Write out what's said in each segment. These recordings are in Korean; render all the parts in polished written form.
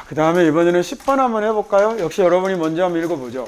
그 다음에 이번에는 10번 한번 해볼까요? 역시 여러분이 먼저 한번 읽어보죠.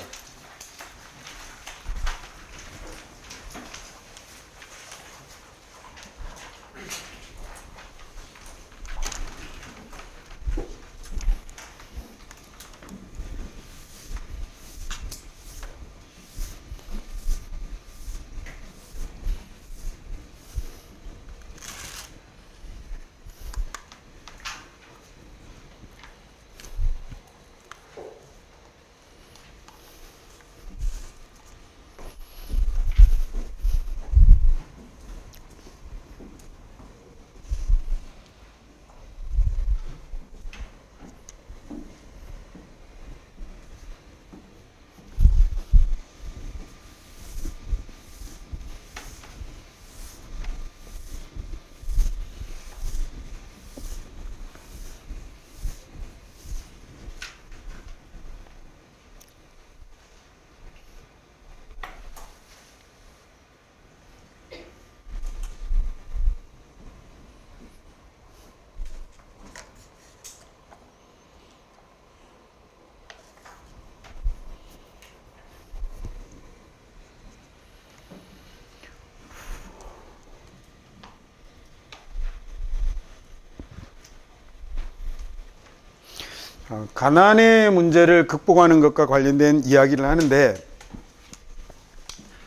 가난의 문제를 극복하는 것과 관련된 이야기를 하는데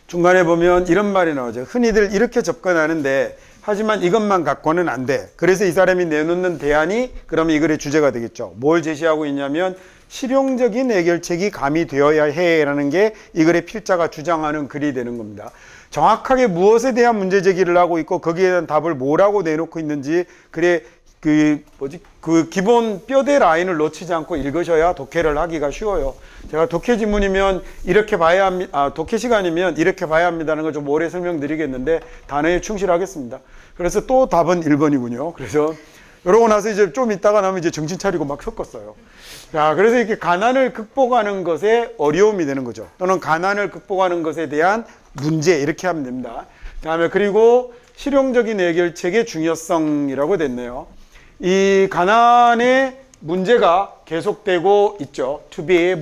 중간에 보면 이런 말이 나오죠. 흔히들 이렇게 접근하는데 하지만 이것만 갖고는 안 돼. 그래서 이 사람이 내놓는 대안이 그러면 이 글의 주제가 되겠죠. 뭘 제시하고 있냐면 실용적인 해결책이 가미되어야 해라는 게 이 글의 필자가 주장하는 글이 되는 겁니다. 정확하게 무엇에 대한 문제 제기를 하고 있고 거기에 대한 답을 뭐라고 내놓고 있는지 글의 그 기본 뼈대 라인을 놓치지 않고 읽으셔야 독해를 하기가 쉬워요. 제가 독해 지문이면 이렇게 봐야 합니다. 독해 시간이면 이렇게 봐야 합니다는 걸 좀 오래 설명드리겠는데 단어에 충실하겠습니다. 그래서 또 답은 1번이군요. 그래서 이러고 나서 이제 좀 있다가 나면 이제 정신 차리고 막 섞었어요. 자, 그래서 이렇게 가난을 극복하는 것에 어려움이 되는 거죠. 또는 가난을 극복하는 것에 대한 문제 이렇게 하면 됩니다. 다음에 그리고 실용적인 해결책의 중요성이라고 됐네요. 이 가난의 문제가 계속되고 있죠. to be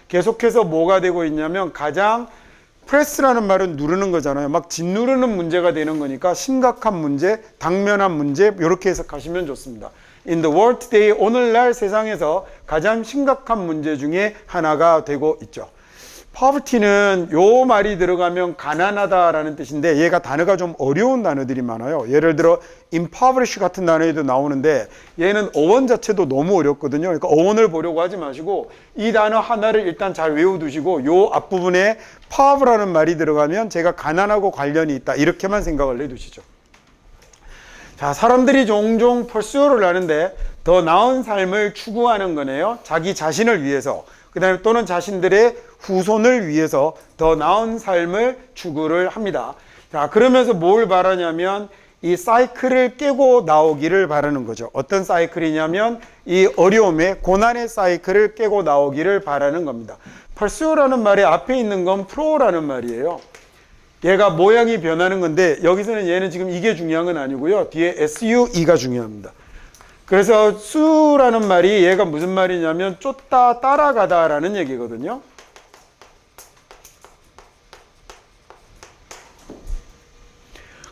계속해서 뭐가 되고 있냐면 가장 프레스라는 말은 누르는 거잖아요. 막 짓누르는 문제가 되는 거니까 심각한 문제, 당면한 문제 이렇게 해석하시면 좋습니다. In the world today, 오늘날 세상에서 가장 심각한 문제 중에 하나가 되고 있죠. poverty는 요 말이 들어가면 가난하다라는 뜻인데 얘가 단어가 좀 어려운 단어들이 많아요. 예를 들어 impoverish 같은 단어에도 나오는데 얘는 어원 자체도 너무 어렵거든요. 그러니까 어원을 보려고 하지 마시고 이 단어 하나를 일단 잘 외워두시고 요 앞부분에 pover라는 말이 들어가면 제가 가난하고 관련이 있다 이렇게만 생각을 해두시죠. 자, 사람들이 종종 pursue를 하는데 더 나은 삶을 추구하는 거네요. 자기 자신을 위해서 그 다음에 또는 자신들의 후손을 위해서 더 나은 삶을 추구를 합니다. 자, 그러면서 뭘 바라냐면 이 사이클을 깨고 나오기를 바라는 거죠. 어떤 사이클이냐면 이 어려움의 고난의 사이클을 깨고 나오기를 바라는 겁니다. pursue라는 말의 앞에 있는 건 pro라는 말이에요. 얘가 모양이 변하는 건데 여기서는 얘는 지금 이게 중요한 건 아니고요. 뒤에 sue가 중요합니다. 그래서 수라는 말이 얘가 무슨 말이냐면 쫓다 따라가다 라는 얘기거든요.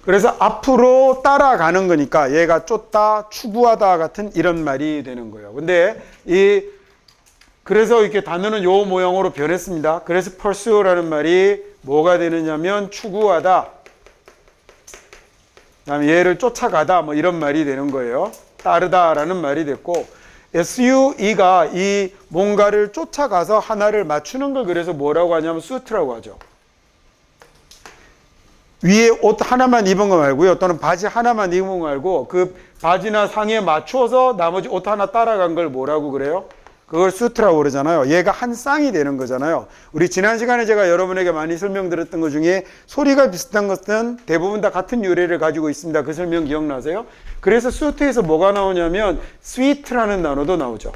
그래서 앞으로 따라가는 거니까 얘가 쫓다 추구하다 같은 이런 말이 되는 거예요. 근데 그래서 이렇게 단어는 요 모양으로 변했습니다. 그래서 pursue라는 말이 뭐가 되느냐면 추구하다, 그다음에 얘를 쫓아가다 뭐 이런 말이 되는 거예요. 따르다라는 말이 됐고 sue가 이 뭔가를 쫓아가서 하나를 맞추는 걸 그래서 뭐라고 하냐면 suit라고 하죠. 위에 옷 하나만 입은 거 말고요. 또는 바지 하나만 입은 거 말고 그 바지나 상에 맞춰서 나머지 옷 하나 따라간 걸 뭐라고 그래요? 그걸 수트라고 그러잖아요. 얘가 한 쌍이 되는 거잖아요. 우리 지난 시간에 제가 여러분에게 많이 설명드렸던 것 중에 소리가 비슷한 것은 대부분 다 같은 유래를 가지고 있습니다. 그 설명 기억나세요? 그래서 수트에서 뭐가 나오냐면 sweet라는 단어도 나오죠.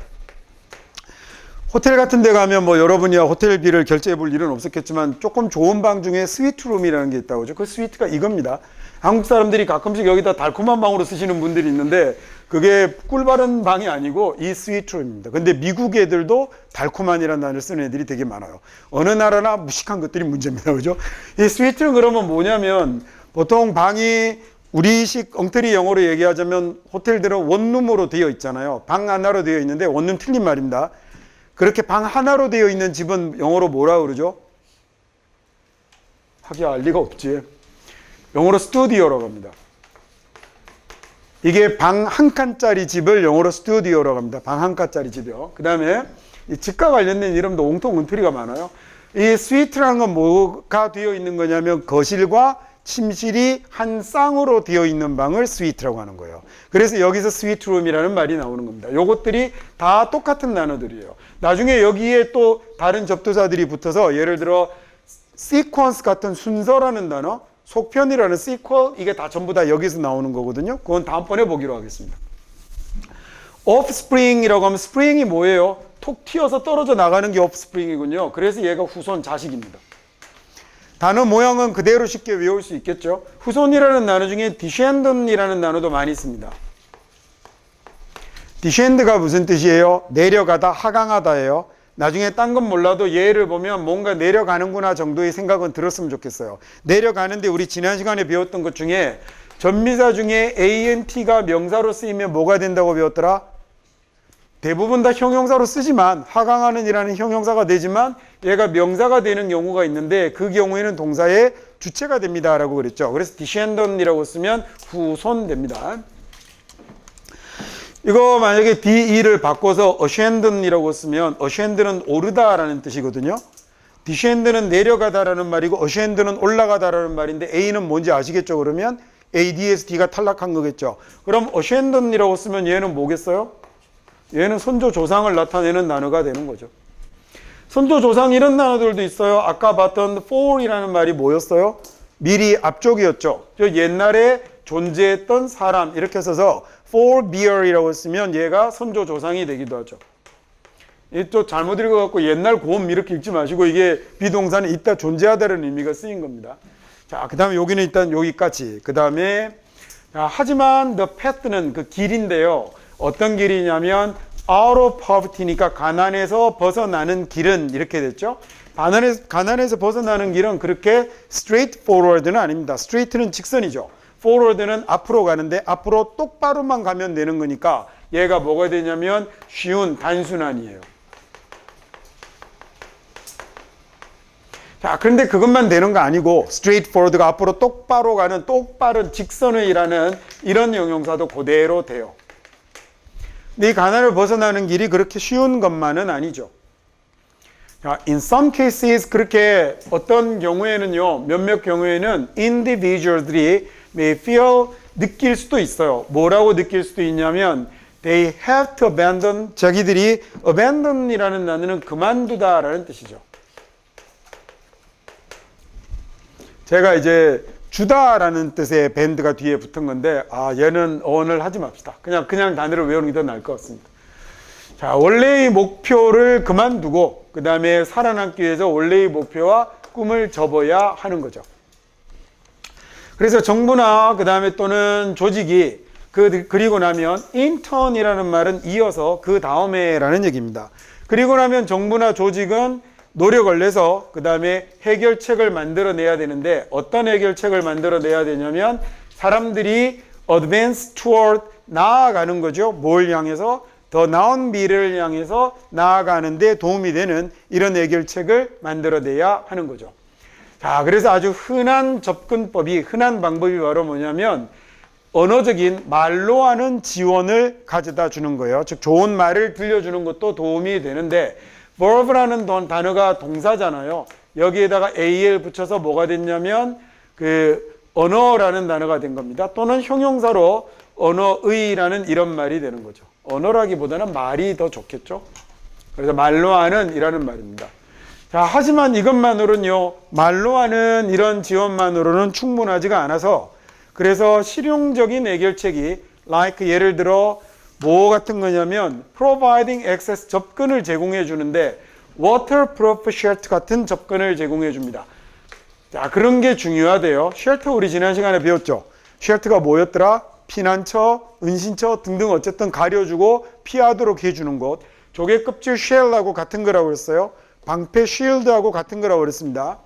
호텔 같은 데 가면 뭐 여러분이 호텔비를 결제해 볼 일은 없었겠지만 조금 좋은 방 중에 스위트룸이라는 게 있다고 하죠. 그 스위트가 이겁니다. 한국 사람들이 가끔씩 여기다 달콤한 방으로 쓰시는 분들이 있는데 그게 꿀 바른 방이 아니고 이 스위트룸입니다. 근데 미국 애들도 달콤한이라는 단어를 쓰는 애들이 되게 많아요. 어느 나라나 무식한 것들이 문제입니다. 그죠? 이 스위트룸 그러면 뭐냐면 보통 방이 우리식 엉터리 영어로 얘기하자면 호텔들은 원룸으로 되어 있잖아요. 방 하나로 되어 있는데 원룸 틀린 말입니다. 그렇게 방 하나로 되어 있는 집은 영어로 뭐라 그러죠? 하기야 알 리가 없지. 영어로 스튜디오라고 합니다. 이게 방 한 칸짜리 집을 영어로 스튜디오라고 합니다. 방 한 칸짜리 집이요. 그 다음에 이 집과 관련된 이름도 옹통 은투리가 많아요. 이 스위트라는 건 뭐가 되어 있는 거냐면 거실과 침실이 한 쌍으로 되어 있는 방을 스위트라고 하는 거예요. 그래서 여기서 스위트룸이라는 말이 나오는 겁니다. 요것들이 다 똑같은 단어들이에요. 나중에 여기에 또 다른 접두사들이 붙어서 예를 들어 시퀀스 같은 순서라는 단어, 속편이라는 시퀄, 이게 다 전부 다 여기서 나오는 거거든요. 그건 다음번에 보기로 하겠습니다. offspring이라고 하면 spring이 뭐예요? 톡 튀어서 떨어져 나가는 게 offspring이군요. 그래서 얘가 후손, 자식입니다. 단어 모양은 그대로 쉽게 외울 수 있겠죠. 후손이라는 단어 중에 descendant이라는 단어도 많이 있습니다. descend가 무슨 뜻이에요? 내려가다, 하강하다예요. 나중에 딴 건 몰라도 얘를 보면 뭔가 내려가는구나 정도의 생각은 들었으면 좋겠어요. 내려가는데 우리 지난 시간에 배웠던 것 중에 전미사 중에 ant가 명사로 쓰이면 뭐가 된다고 배웠더라? 대부분 다 형용사로 쓰지만 하강하는 이라는 형용사가 되지만 얘가 명사가 되는 경우가 있는데 그 경우에는 동사의 주체가 됩니다 라고 그랬죠. 그래서 descendant이라고 쓰면 후손 됩니다. 이거 만약에 DE를 바꿔서 ascendant이라고 쓰면 ascend는 오르다라는 뜻이거든요. descend는 내려가다라는 말이고 ascend는 올라가다라는 말인데 A는 뭔지 아시겠죠? 그러면 ADSD가 탈락한 거겠죠. 그럼 ascendant이라고 쓰면 얘는 뭐겠어요? 얘는 선조 조상을 나타내는 단어가 되는 거죠. 선조 조상 이런 단어들도 있어요. 아까 봤던 for이라는 말이 뭐였어요? 미리 앞쪽이었죠. 저 옛날에 존재했던 사람 이렇게 써서 forebear이라고 쓰면 얘가 선조 조상이 되기도 하죠. 또 잘못 읽어갖고 옛날 곰 이렇게 읽지 마시고 이게 비동사는 있다 존재하다는 의미가 쓰인 겁니다. 자, 그 다음에 여기는 일단 여기까지. 그 다음에 하지만 the path는 그 길인데요. 어떤 길이냐면 out of poverty니까 가난에서 벗어나는 길은 이렇게 됐죠. 가난에서 벗어나는 길은 그렇게 straightforward는 아닙니다. straight는 직선이죠. forward는 앞으로 가는데 앞으로 똑바로만 가면 되는 거니까 얘가 뭐가 되냐면 쉬운 단순한이에요. 자, 그런데 그것만 되는 거 아니고 straightforward가 앞으로 똑바로 가는 똑바른 직선을 일하는 이런 형용사도 그대로 돼요. 근데 이 가난을 벗어나는 길이 그렇게 쉬운 것만은 아니죠. 자, in some cases 그렇게 어떤 경우에는요, 몇몇 경우에는 individual들이 may feel 느낄 수도 있어요. 뭐라고 느낄 수도 있냐면 they have to abandon 자기들이 abandon이라는 단어는 그만두다라는 뜻이죠. 제가 이제 주다라는 뜻의 밴드가 뒤에 붙은 건데 얘는 어원을 하지 맙시다. 그냥 단어를 외우는 게 더 나을 것 같습니다. 자, 원래의 목표를 그만두고 그 다음에 살아남기 위해서 원래의 목표와 꿈을 접어야 하는 거죠. 그래서 정부나 그 다음에 또는 조직이 그리고 나면 intern이라는 말은 이어서 그 다음에라는 얘기입니다. 그리고 나면 정부나 조직은 노력을 내서 그 다음에 해결책을 만들어내야 되는데 어떤 해결책을 만들어내야 되냐면 사람들이 advance toward 나아가는 거죠. 뭘 향해서? 더 나은 미래를 향해서 나아가는 데 도움이 되는 이런 해결책을 만들어내야 하는 거죠. 자, 그래서 아주 흔한 접근법이 흔한 방법이 바로 뭐냐면 언어적인 말로 하는 지원을 가져다 주는 거예요. 즉 좋은 말을 들려주는 것도 도움이 되는데 verb라는 단어가 동사잖아요. 여기에다가 AL 붙여서 뭐가 됐냐면 그 언어라는 단어가 된 겁니다. 또는 형용사로 언어의라는 이런 말이 되는 거죠. 언어라기보다는 말이 더 좋겠죠. 그래서 말로 하는 이라는 말입니다. 자, 하지만 이것만으로는요, 말로 하는 이런 지원만으로는 충분하지가 않아서 그래서 실용적인 해결책이 like 예를 들어 뭐 같은 거냐면 providing access 접근을 제공해 주는데 waterproof shelter 같은 접근을 제공해 줍니다. 자, 그런 게 중요하대요. 쉘터 우리 지난 시간에 배웠죠. 쉘터가 뭐였더라? 피난처, 은신처 등등 어쨌든 가려주고 피하도록 해주는 곳. 조개 껍질 쉘하고 같은 거라고 그랬어요. 방패 쉴드하고 같은 거라고 그랬습니다.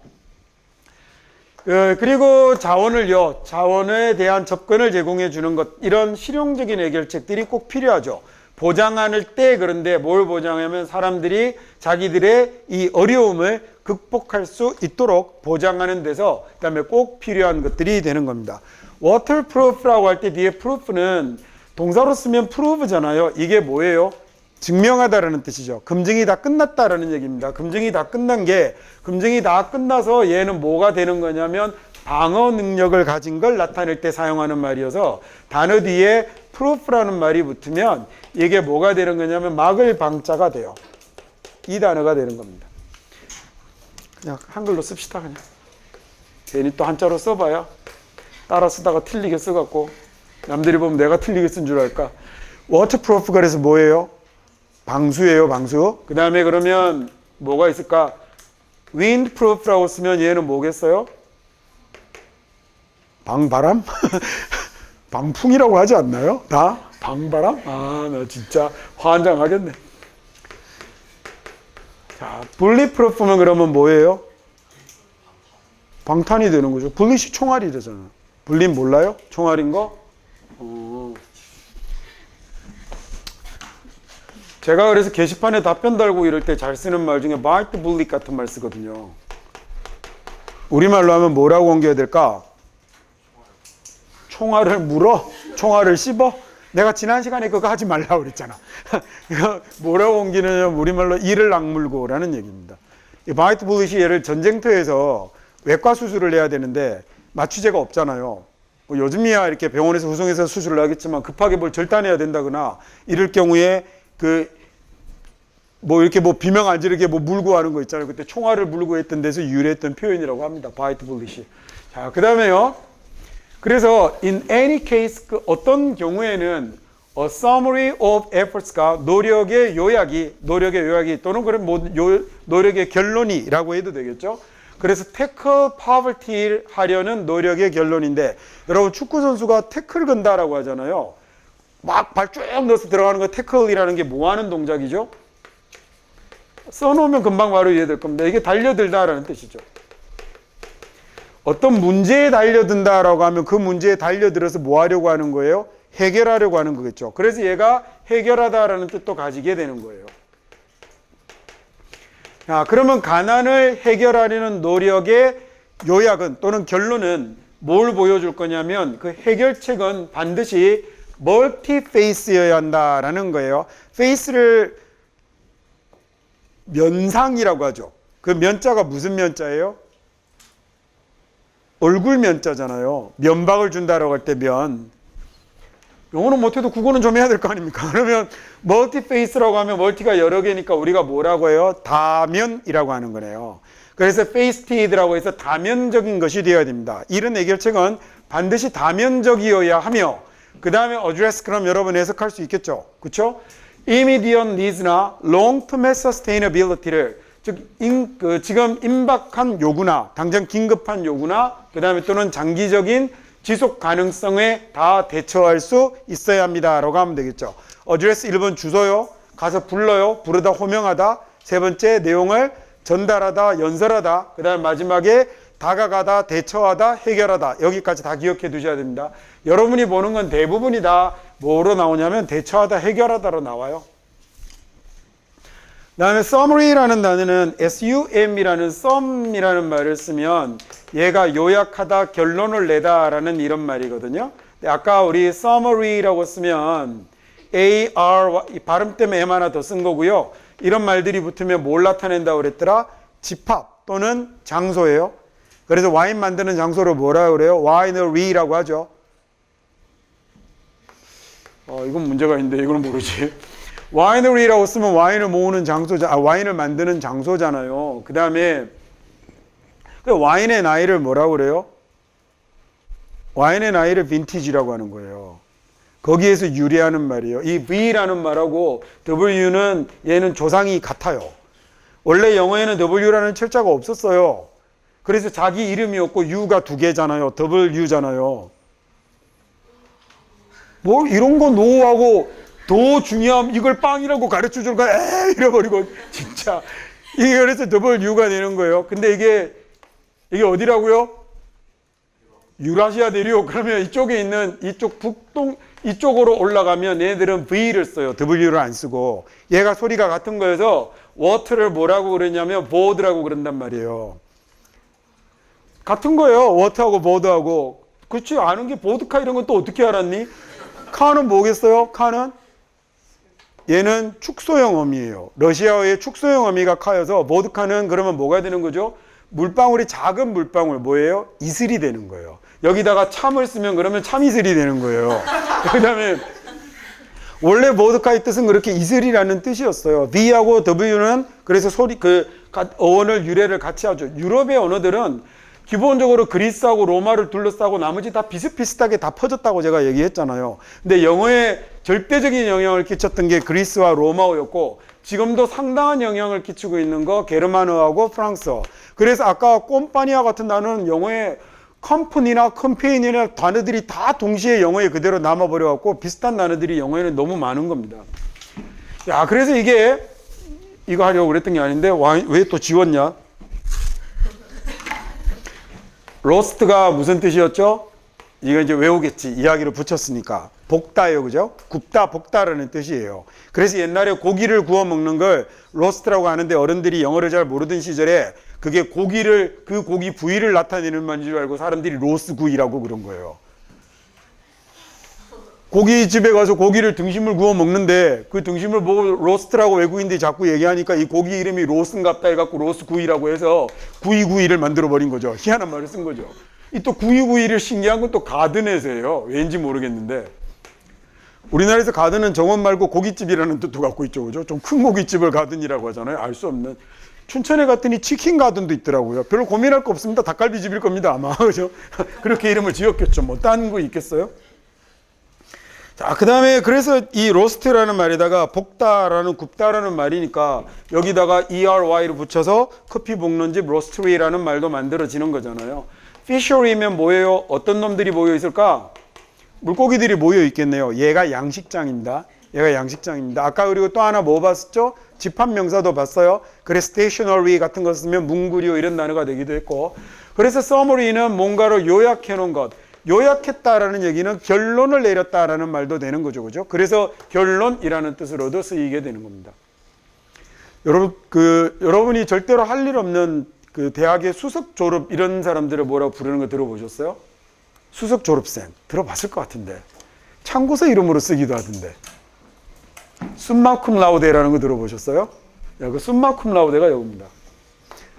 그리고 자원에 대한 접근을 제공해 주는 것, 이런 실용적인 해결책들이 꼭 필요하죠. 보장할 때, 그런데 뭘 보장하면 사람들이 자기들의 이 어려움을 극복할 수 있도록 보장하는 데서 그다음에 꼭 필요한 것들이 되는 겁니다. waterproof라고 할 때 뒤에 proof는 동사로 쓰면 prove잖아요. 이게 뭐예요? 증명하다라는 뜻이죠. 검증이 다 끝났다라는 얘기입니다. 검증이 다 끝나서 얘는 뭐가 되는 거냐면 방어 능력을 가진 걸 나타낼 때 사용하는 말이어서 단어 뒤에 proof라는 말이 붙으면 이게 뭐가 되는 거냐면 막을 방자가 돼요. 이 단어가 되는 겁니다. 그냥 한글로 씁시다. 그냥 괜히 또 한자로 써봐야 따라 쓰다가 틀리게 써갖고 남들이 보면 내가 틀리게 쓴 줄 알까. waterproof 그래서 뭐예요? 방수예요, 방수. 그 다음에 그러면 뭐가 있을까? windproof라고 쓰면 얘는 뭐겠어요? 방바람? 방풍이라고 하지 않나요? 다? 방바람? 아, 나 진짜 환장하겠네. 자, bulletproof면 그러면 뭐예요? 방탄이 되는 거죠. bullet이 총알이잖아요. bullet 몰라요? 총알인 거? 제가 그래서 게시판에 답변 달고 이럴 때 잘 쓰는 말 중에 bite bullet 같은 말 쓰거든요. 우리말로 하면 뭐라고 옮겨야 될까? 총알을 물어? 총알을 씹어? 내가 지난 시간에 그거 하지 말라고 그랬잖아. 이거 뭐라고 옮기느냐면 우리말로 이를 악물고 라는 얘기입니다. 이 bite bullet이 얘를 전쟁터에서 외과 수술을 해야 되는데 마취제가 없잖아요. 뭐 요즘이야 이렇게 병원에서 후송해서 수술을 하겠지만 급하게 뭘 절단해야 된다거나 이럴 경우에 이렇게 비명 안 지르게 물고 하는 거 있잖아요. 그때 총알을 물고 했던 데서 유래했던 표현이라고 합니다. bite bullet이. 자, 그 다음에요. 그래서 in any case 어떤 경우에는 a summary of efforts가 노력의 요약이 또는 그런 노력의 결론이라고 해도 되겠죠. 그래서 tackle poverty 하려는 노력의 결론인데 여러분 축구 선수가 태클 건다라고 하잖아요. 막 발 쭉 넣어서 들어가는 거 태클이라는 게 뭐 하는 동작이죠? 써놓으면 금방 바로 이해될 겁니다. 이게 달려들다라는 뜻이죠. 어떤 문제에 달려든다라고 하면 그 문제에 달려들어서 뭐 하려고 하는 거예요? 해결하려고 하는 거겠죠. 그래서 얘가 해결하다라는 뜻도 가지게 되는 거예요. 자, 그러면 가난을 해결하려는 노력의 요약은 또는 결론은 뭘 보여줄 거냐면 그 해결책은 반드시 멀티페이스여야 한다라는 거예요. 페이스를 면상이라고 하죠. 그 면자가 무슨 면자예요? 얼굴 면자잖아요. 면박을 준다라고 할 때 면. 영어는 못해도 국어는 좀 해야 될 거 아닙니까? 그러면 멀티페이스라고 하면 멀티가 여러 개니까 우리가 뭐라고 해요? 다면이라고 하는 거네요. 그래서 페이스티드라고 해서 다면적인 것이 되어야 됩니다. 이런 해결책은 반드시 다면적이어야 하며 그 다음에 address 그럼 여러분 해석할 수 있겠죠. 그렇죠? immediate needs나 long-term sustainability를 즉 지금 임박한 요구나 당장 긴급한 요구나 그 다음에 또는 장기적인 지속 가능성에 다 대처할 수 있어야 합니다 라고 하면 되겠죠. address 1번 주소요. 가서 불러요. 부르다 호명하다. 세 번째 내용을 전달하다 연설하다. 그 다음에 마지막에 다가가다 대처하다 해결하다. 여기까지 다 기억해 두셔야 됩니다. 여러분이 보는 건 대부분이 다 뭐로 나오냐면 대처하다 해결하다로 나와요. 그 다음에 summary라는 단어는 sum이라는 sum이라는 말을 쓰면 얘가 요약하다 결론을 내다 라는 이런 말이거든요. 아까 우리 summary라고 쓰면 AR 발음 때문에 M 하나 더 쓴 거고요. 이런 말들이 붙으면 뭘 나타낸다고 그랬더라? 집합 또는 장소예요. 그래서 와인 만드는 장소를 뭐라고 그래요? 와이너리라고 하죠. 이건 문제가 있는데 이거는 모르지. 와이너리라고 쓰면 와인을 모으는 와인을 만드는 장소잖아요. 그 다음에 와인의 나이를 뭐라고 그래요? 와인의 나이를 빈티지라고 하는 거예요. 거기에서 유래하는 말이에요. 이 V라는 말하고 W는 얘는 조상이 같아요. 원래 영어에는 W라는 철자가 없었어요. 그래서 자기 이름이 없고 U가 두 개잖아요. W잖아요. 뭐 이런 거 노하고 더 중요함 이걸 빵이라고 가르쳐 주는 거야. 에이 이래버리고 진짜 이게 그래서 WU가 되는 거예요. 근데 이게 어디라고요? 유라시아 대륙. 그러면 이쪽에 있는 이쪽 북동 이쪽으로 올라가면 얘들은 V를 써요. W를 안 쓰고. 얘가 소리가 같은 거여서 워터를 뭐라고 그러냐면 보드라고 그런단 말이에요. 같은 거예요. 워터하고 보드하고. 그렇지 아는 게 보드카 이런 건 또 어떻게 알았니? 카는 뭐겠어요? 카는? 얘는 축소형 어미예요. 러시아어의 축소형 어미가 카여서 보드카는 그러면 뭐가 되는 거죠? 물방울이 작은 물방울 뭐예요? 이슬이 되는 거예요. 여기다가 참을 쓰면 그러면 참이슬이 되는 거예요. 그 다음에 원래 보드카의 뜻은 그렇게 이슬이라는 뜻이었어요. V하고 W는 그래서 어원을 유래를 같이 하죠. 유럽의 언어들은 기본적으로 그리스하고 로마를 둘러싸고 나머지 다 비슷비슷하게 다 퍼졌다고 제가 얘기했잖아요. 근데 영어에 절대적인 영향을 끼쳤던 게 그리스와 로마어였고 지금도 상당한 영향을 끼치고 있는 거 게르만어하고 프랑스어. 그래서 아까 꼼파니아 같은 단어는 영어에 컴퍼니나 캠페인이나 단어들이 다 동시에 영어에 그대로 남아버려갖고 비슷한 단어들이 영어에는 너무 많은 겁니다. 야, 그래서 이거 하려고 그랬던 게 아닌데 왜 또 지웠냐? 로스트가 무슨 뜻이었죠? 이거 이제 외우겠지. 이야기를 붙였으니까. 볶다예요. 그죠? 굽다, 볶다라는 뜻이에요. 그래서 옛날에 고기를 구워 먹는 걸 로스트라고 하는데 어른들이 영어를 잘 모르던 시절에 그게 그 고기 부위를 나타내는 말인 줄 알고 사람들이 로스 구이라고 그런 거예요. 고깃집에 가서 고기를 등심을 구워 먹는데 그 등심을 보고 로스트라고 외국인들이 자꾸 얘기하니까 이 고기 이름이 로스인갑다 해갖고 로스 구이라고 해서 구이구이를 만들어버린 거죠. 희한한 말을 쓴 거죠. 이 또 구이구이를 신기한 건 또 가든에서예요. 왠지 모르겠는데 우리나라에서 가든은 정원 말고 고깃집이라는 뜻도 갖고 있죠. 그죠? 좀 큰 고깃집을 가든이라고 하잖아요. 알 수 없는. 춘천에 갔더니 치킨 가든도 있더라고요. 별로 고민할 거 없습니다. 닭갈비집일 겁니다. 아마. 그죠? 그렇게 이름을 지었겠죠. 뭐 딴 거 있겠어요? 자, 그 다음에 그래서 이 로스트라는 말에다가 볶다라는 굽다라는 말이니까 여기다가 ERY를 붙여서 커피 볶는 집 로스트리라는 말도 만들어지는 거잖아요. 피셔리면 뭐예요? 어떤 놈들이 모여 있을까? 물고기들이 모여 있겠네요. 얘가 양식장입니다. 얘가 양식장입니다. 아까 그리고 또 하나 뭐 봤었죠? 집합명사도 봤어요. 그래서 stationery 같은 거 쓰면 문구류 이런 단어가 되기도 했고. 그래서 summary는 뭔가를 요약해 놓은 것. 요약했다라는 얘기는 결론을 내렸다라는 말도 되는 거죠. 그죠? 그래서 결론이라는 뜻으로도 쓰이게 되는 겁니다. 여러분이 절대로 할 일 없는 그 대학의 수석 졸업 이런 사람들을 뭐라고 부르는 거 들어보셨어요? 수석 졸업생. 들어봤을 것 같은데. 참고서 이름으로 쓰기도 하던데. 숨마쿰 라우데라는 거 들어보셨어요? 그 숨마쿰 라우데가 여기입니다.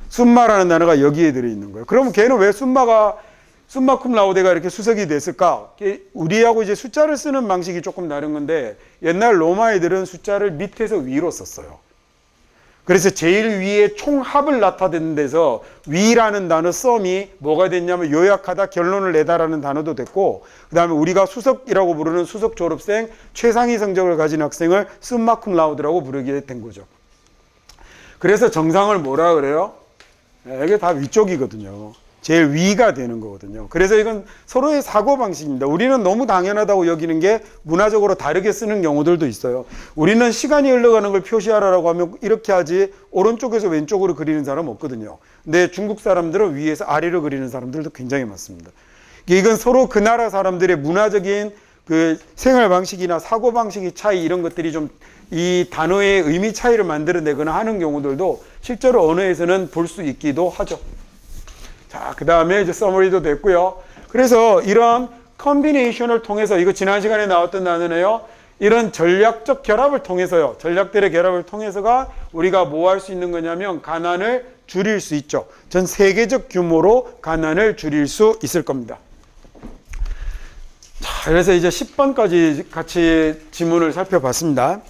숨마라는 단어가 여기에 들어있는 거예요. 그러면 걔는 왜 숨마쿰 라우데가 이렇게 수석이 됐을까? 우리하고 이제 숫자를 쓰는 방식이 조금 다른 건데 옛날 로마 애들은 숫자를 밑에서 위로 썼어요. 그래서 제일 위에 총합을 나타내는 데서 위라는 단어 썸이 뭐가 됐냐면 요약하다 결론을 내다라는 단어도 됐고 그 다음에 우리가 수석이라고 부르는 수석 졸업생 최상위 성적을 가진 학생을 숨마쿰 라우드라고 부르게 된 거죠. 그래서 정상을 뭐라 그래요? 이게 다 위쪽이거든요. 제일 위가 되는 거거든요. 그래서 이건 서로의 사고방식입니다. 우리는 너무 당연하다고 여기는 게 문화적으로 다르게 쓰는 경우들도 있어요. 우리는 시간이 흘러가는 걸 표시하라고 하면 이렇게 하지 오른쪽에서 왼쪽으로 그리는 사람 없거든요. 근데 중국 사람들은 위에서 아래로 그리는 사람들도 굉장히 많습니다. 이건 서로 그 나라 사람들의 문화적인 그 생활 방식이나 사고 방식의 차이 이런 것들이 좀 이 단어의 의미 차이를 만들어내거나 하는 경우들도 실제로 언어에서는 볼 수 있기도 하죠. 자, 그 다음에 이제 서머리도 됐고요. 그래서 이런 컨비네이션을 통해서 이거 지난 시간에 나왔던 단어네요. 이런 전략적 결합을 통해서요. 전략들의 결합을 통해서가 우리가 뭐 할 수 있는 거냐면 가난을 줄일 수 있죠. 전 세계적 규모로 가난을 줄일 수 있을 겁니다. 자, 그래서 이제 10번까지 같이 지문을 살펴봤습니다.